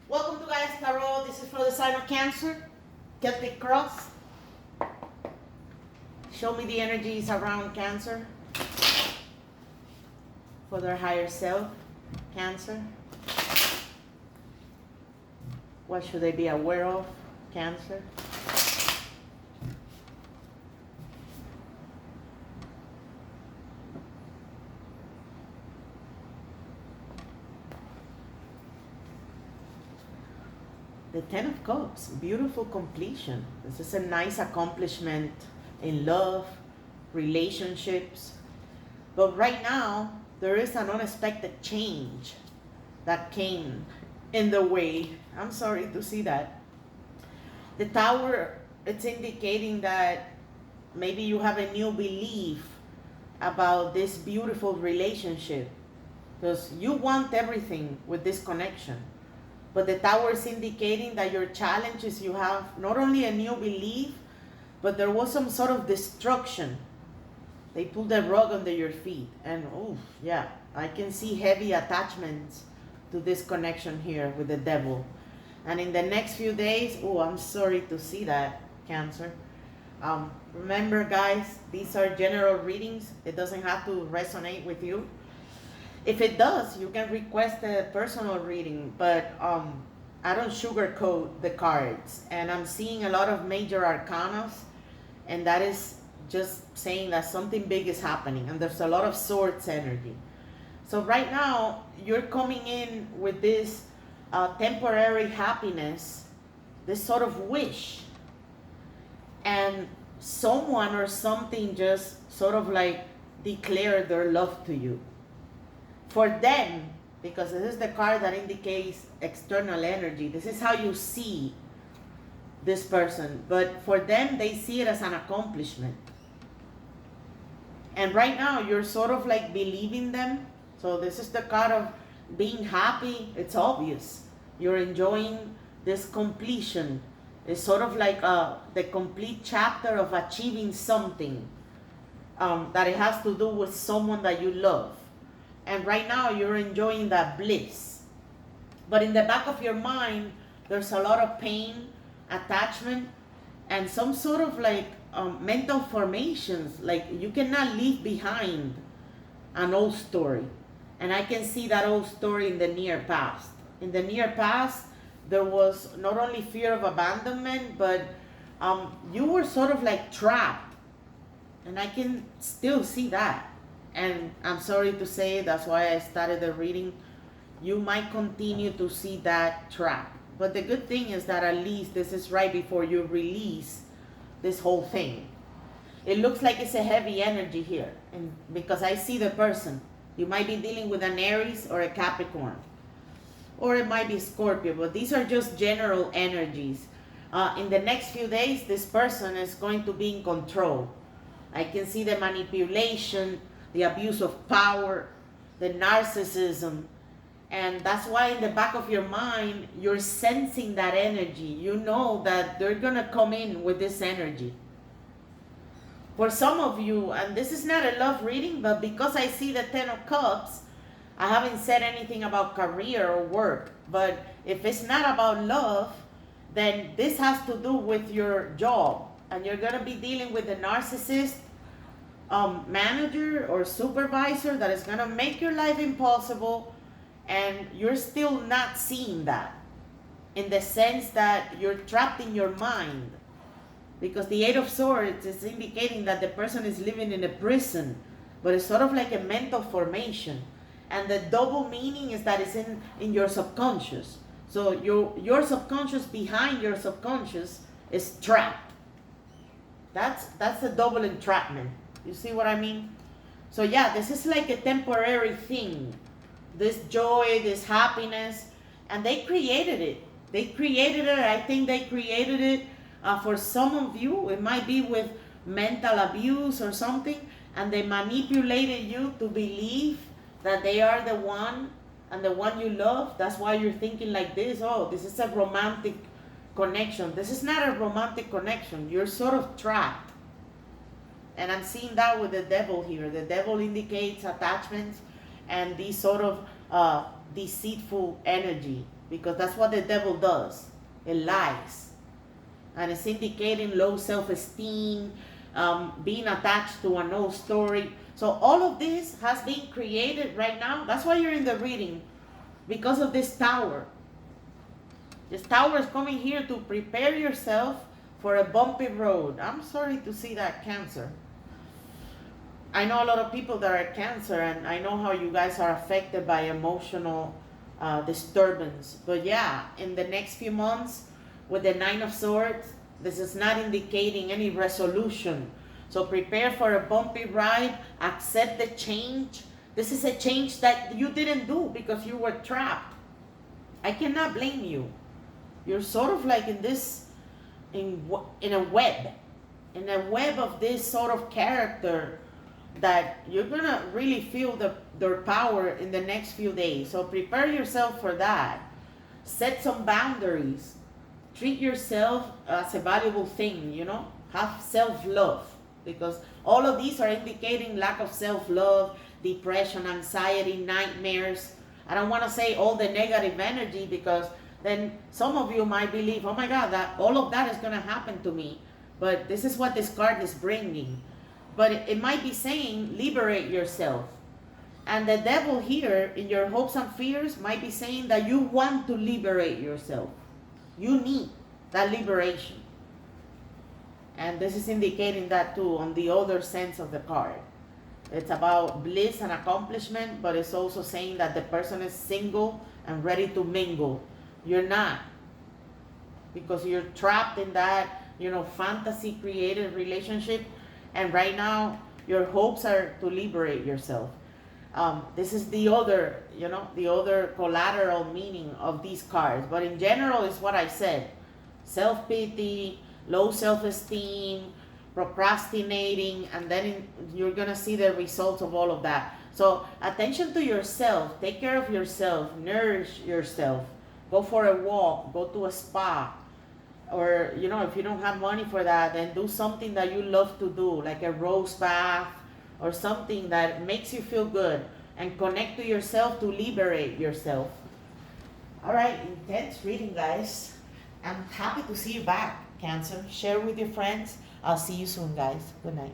Welcome to Guys Tarot. This is for the sign of Cancer. Celtic cross. Show me the energies around Cancer. For their higher self, Cancer. What should they be aware of, Cancer? The Ten of Cups, beautiful completion. This is a nice accomplishment in love, relationships. But right now, there is an unexpected change that came in the way. I'm sorry to see that. The Tower, it's indicating that maybe you have a new belief about this beautiful relationship. Because you want everything with this connection. But the Tower is indicating that your challenge is you have not only a new belief, but there was some sort of destruction. They pulled the rug under your feet. And oh, yeah, I can see heavy attachments to this connection here with the Devil. And in the next few days, oh, I'm sorry to see that, Cancer. Remember, guys, these are general readings. It doesn't have to resonate with you. If it does, you can request a personal reading, but I don't sugarcoat the cards. And I'm seeing a lot of major arcanas, and that is just saying that something big is happening, and there's a lot of swords energy. So right now, you're coming in with this temporary happiness, this sort of wish, and someone or something just sort of like declared their love to you. For them, because this is the card that indicates external energy, this is how you see this person. But for them, they see it as an accomplishment. And right now, you're sort of like believing them. So this is the card of being happy. It's obvious. You're enjoying this completion. It's sort of like the complete chapter of achieving something that it has to do with someone that you love. And right now you're enjoying that bliss. But in the back of your mind, there's a lot of pain, attachment, and some sort of like mental formations. Like you cannot leave behind an old story. And I can see that old story in the near past. In the near past, there was not only fear of abandonment, but you were sort of like trapped. And I can still see that. And I'm sorry to say, that's why I started the reading. You might continue to see that trap. But the good thing is that at least this is right before you release this whole thing. It looks like it's a heavy energy here. And because I see the person, you might be dealing with an Aries or a Capricorn. Or it might be Scorpio, but these are just general energies. In the next few days, this person is going to be in control. I can see the manipulation, the abuse of power, the narcissism. And that's why in the back of your mind, you're sensing that energy. You know that they're going to come in with this energy. For some of you, and this is not a love reading, but because I see the Ten of Cups, I haven't said anything about career or work. But if it's not about love, then this has to do with your job. And you're going to be dealing with a narcissist, manager or supervisor that is going to make your life impossible, and you're still not seeing that, in the sense that you're trapped in your mind, because the Eight of Swords is indicating that the person is living in a prison, but it's sort of like a mental formation, and the double meaning is that it's in your subconscious. So your subconscious behind your subconscious is trapped. That's a double entrapment. You see what I mean? So yeah, this is like a temporary thing. This joy, this happiness, and they created it. They created it. I think they created it for some of you. It might be with mental abuse or something, and they manipulated you to believe that they are the one and the one you love. That's why you're thinking like this. Oh, this is a romantic connection. This is not a romantic connection. You're sort of trapped. And I'm seeing that with the Devil here. The Devil indicates attachments and these sort of deceitful energy. because that's what the devil does. It lies. And it's indicating low self-esteem, being attached to an old story. So all of this has been created right now. That's why you're in the reading, because of this tower. This tower is coming here to prepare yourself for a bumpy road. I'm sorry to see that, Cancer. I know a lot of people that are Cancer, and I know how you guys are affected by emotional disturbance. But yeah, in the next few months, with the Nine of Swords, this is not indicating any resolution. So prepare for a bumpy ride, accept the change. This is a change that you didn't do because you were trapped. I cannot blame you. You're sort of like in this, in a web of this sort of character that you're gonna really feel their power in the next few days. So prepare yourself for that. Set some boundaries. Treat yourself as a valuable thing, you know. Have self-love, because all of these are indicating lack of self-love, depression, anxiety, nightmares. I don't want to say all the negative energy, because then some of you might believe, oh my God, that all of that is going to happen to me. But this is what this card is bringing. But it might be saying, liberate yourself. And the devil here, in your hopes and fears, might be saying that you want to liberate yourself. You need that liberation. And this is indicating that too on the other sense of the card. It's about bliss and accomplishment, but it's also saying that the person is single and ready to mingle. You're not. Because you're trapped in that, you know, fantasy created relationship. And right now, your hopes are to liberate yourself. This is the other, you know, the other collateral meaning of these cards. But in general, it's what I said. Self-pity, low self-esteem, procrastinating, and then you're going to see the results of all of that. So attention to yourself. Take care of yourself. Nourish yourself. Go for a walk. Go to a spa. Or, you know, if you don't have money for that, then do something that you love to do, like a rose bath or something that makes you feel good, and connect to yourself to liberate yourself. All right, intense reading, guys. I'm happy to see you back, Cancer. Share with your friends. I'll see you soon, guys. Good night.